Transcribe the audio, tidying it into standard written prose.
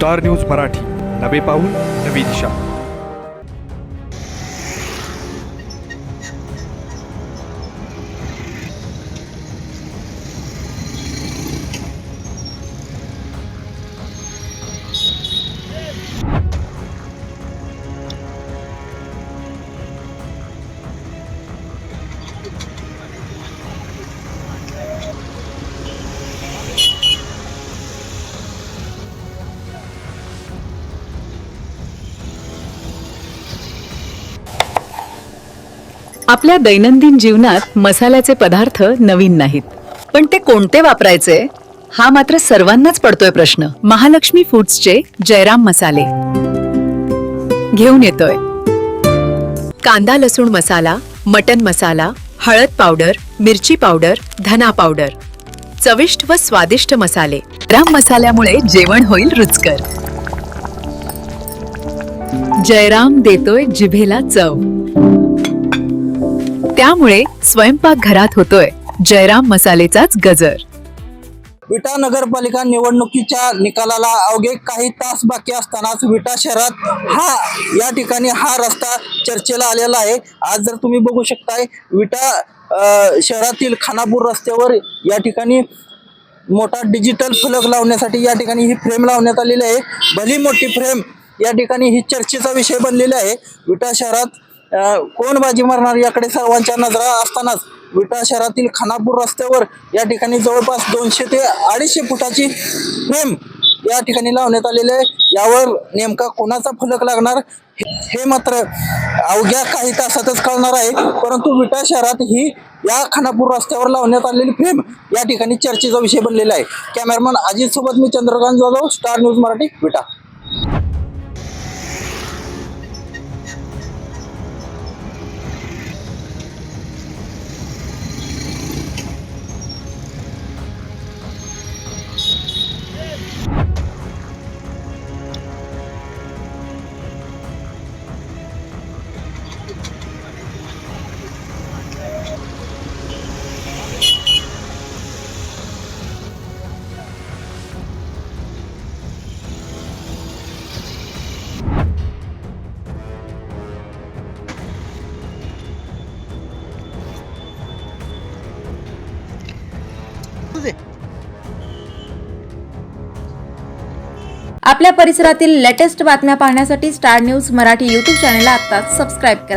Star news Marathi, नवे पाऊल नवी दिशा. आपल्या दैनंदिन जीवनात मसाल्याचे पदार्थ नवीन नाहीत, पण ते कोणते वापरायचे हा मात्र सर्वांनाच पडतोय प्रश्न. महालक्ष्मी फूड्सचे जयराम मसाले घेऊन येतोय. कांदा लसूण मसाला, मटन मसाला, हळद पावडर, मिरची पावडर, धना पावडर, चविष्ट व स्वादिष्ट मसाले. जयराम मसाल्यामुळे जेवण होईल रुचकर. जयराम देतोय जिभेला चव, त्यामुळे स्वयंपाक घरात होतोय जयराम मसालेचाच गजर. विटा नगरपालिका निवडणुकीच्या निकालाला अवघे काही तास बाकी असतानाच विटा शहरात या ठिकाणी हा रस्ता चर्चेला आलेला आहे. आज जर तुम्ही बघू शकताय, विटा शहरातील खानापूर रस्त्यावर या ठिकाणी मोठा डिजिटल फलक लावण्यासाठी या ठिकाणी ही फ्रेम लावण्यात आलेली आहे. भली मोठी फ्रेम या ठिकाणी ही चर्चेचा विषय बनलेला आहे. विटा शहरात कोण बाजी मारणार याकडे सर्वांच्या नजरा असतानाच विटा शहरातील खानापूर रस्त्यावर या ठिकाणी जवळपास 200 ते 250 फुटाची फ्रेम या ठिकाणी लावण्यात आलेले आहे. यावर नेमका कोणाचा फलक लागणार हे मात्र अवघ्या काही तासातच कळणार आहे. परंतु विटा शहरात ही या खानापूर रस्त्यावर लावण्यात आलेली फ्रेम या ठिकाणी चर्चेचा विषय बनलेला आहे. कॅमेरामन अजित सोबत मी चंद्रकांत जाधव, स्टार न्यूज मराठी, विटा. आपल्या परिसरातील लेटेस्ट बातम्या पाहण्यासाठी स्टार न्यूज मराठी यूट्यूब चॅनलला आत्ताच सबस्क्राईब करा.